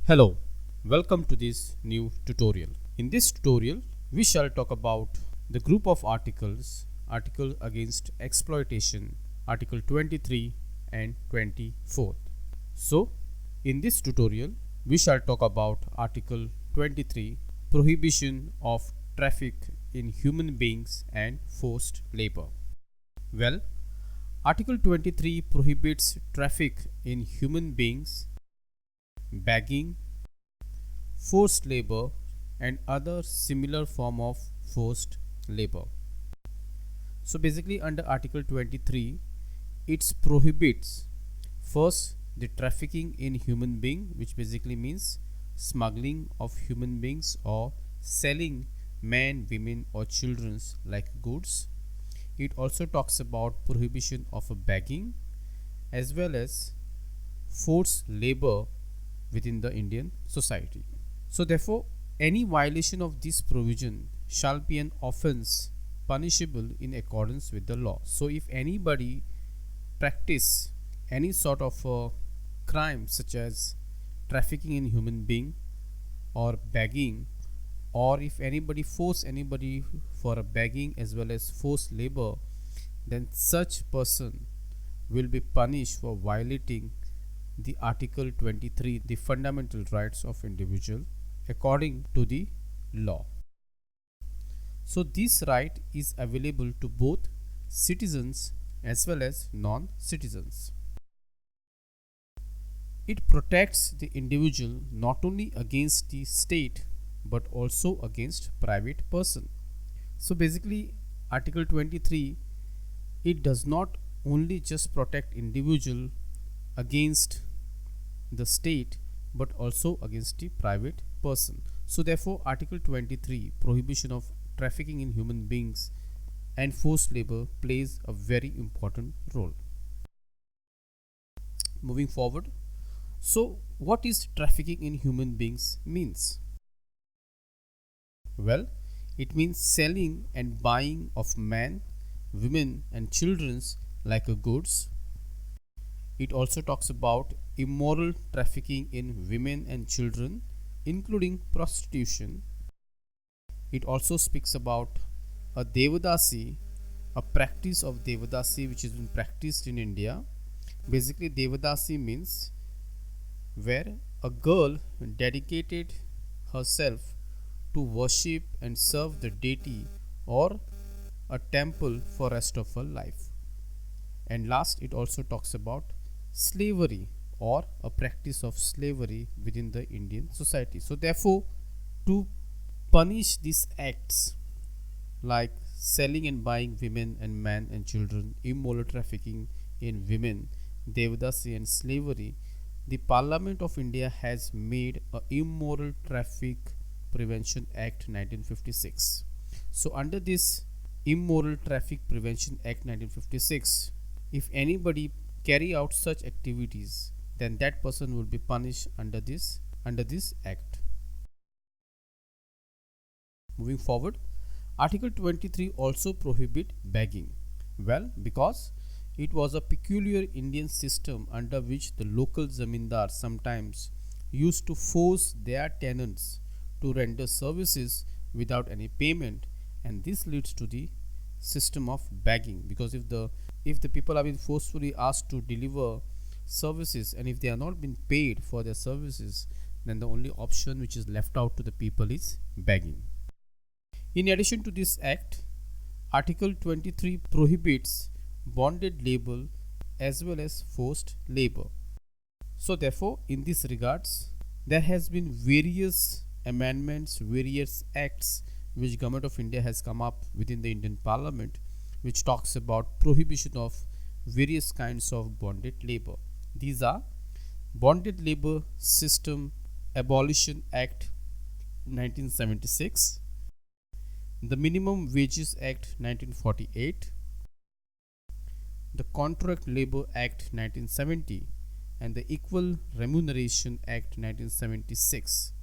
Hello, welcome to this new tutorial. In this tutorial, we shall talk about the group of article against exploitation, article 23 and 24. So, in this tutorial, we shall talk about article 23, prohibition of traffic in human beings and forced labor. Well, article 23 prohibits traffic in human beings, begging, forced labor and other similar form of forced labor. So basically under article 23 it prohibits first the trafficking in human being, which basically means smuggling of human beings or selling men, women or children like goods. It also talks about prohibition of begging as well as forced labor within the Indian society. So therefore, any violation of this provision shall be an offence punishable in accordance with the law. So if anybody practice any sort of a crime such as trafficking in human being or begging, or if anybody force anybody for a begging as well as forced labor, then such person will be punished for violating the article 23, the fundamental rights of individual according to the law. So this right is available to both citizens as well as non-citizens. It protects the individual not only against the state but also against private person. So basically article 23, it does not only just protect individual against the state but also against the private person. So therefore article 23, prohibition of trafficking in human beings and forced labor, plays a very important role. Moving forward, so what is trafficking in human beings means? Well, it means selling and buying of men, women and children like goods. It also talks about immoral trafficking in women and children, including prostitution. It also speaks about a Devadasi, a practice of Devadasi which has been practiced in India. Basically, Devadasi means where a girl dedicated herself to worship and serve the deity or a temple for rest of her life. And last, it also talks about slavery or a practice of slavery within the Indian society. So therefore, to punish these acts like selling and buying women and men and children, immoral trafficking in women, devadasi and slavery, the Parliament of India has made a Immoral Traffic Prevention Act 1956. So under this Immoral Traffic Prevention Act 1956, if anybody carry out such activities, then that person will be punished under this act. Moving forward, article 23 also prohibit begging. Well, because it was a peculiar Indian system under which the local zamindar sometimes used to force their tenants to render services without any payment, and this leads to the system of begging, because if the people are being forcefully asked to deliver services and if they are not being paid for their services, then the only option which is left out to the people is begging. In addition to this act, article 23 prohibits bonded labor as well as forced labor. So therefore, in this regards, there has been various amendments, various acts which Government of India has come up within the Indian Parliament, which talks about prohibition of various kinds of bonded labor. These are Bonded Labor System Abolition Act 1976, the Minimum Wages Act 1948, the Contract Labor Act 1970, and the Equal Remuneration Act 1976.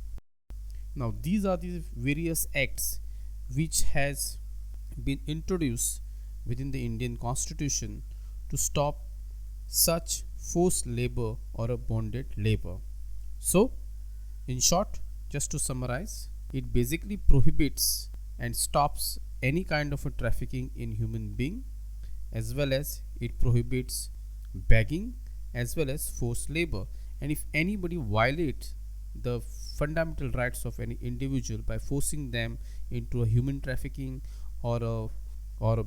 Now these are the various acts which has been introduced within the Indian Constitution to stop such forced labor or a bonded labor. So In short, just to summarize, it basically prohibits and stops any kind of a trafficking in human being, as well as it prohibits begging as well as forced labor. And if anybody violates the fundamental rights of any individual by forcing them into a human trafficking or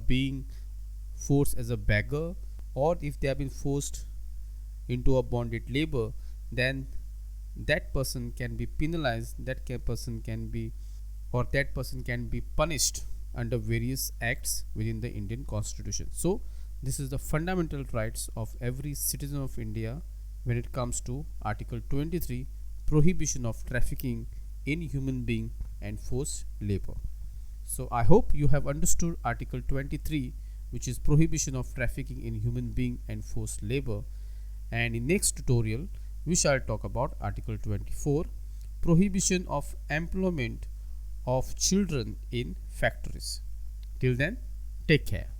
being forced as a beggar, or if they have been forced into a bonded labor, then that person can be penalized, that person can be punished under various acts within the Indian Constitution. So this is the fundamental rights of every citizen of India when it comes to Article 23, Prohibition of Trafficking in Human Being and Forced Labor. So I hope you have understood Article 23, which is Prohibition of Trafficking in Human Being and Forced Labor. And in next tutorial, we shall talk about Article 24, Prohibition of Employment of Children in Factories. Till then, take care.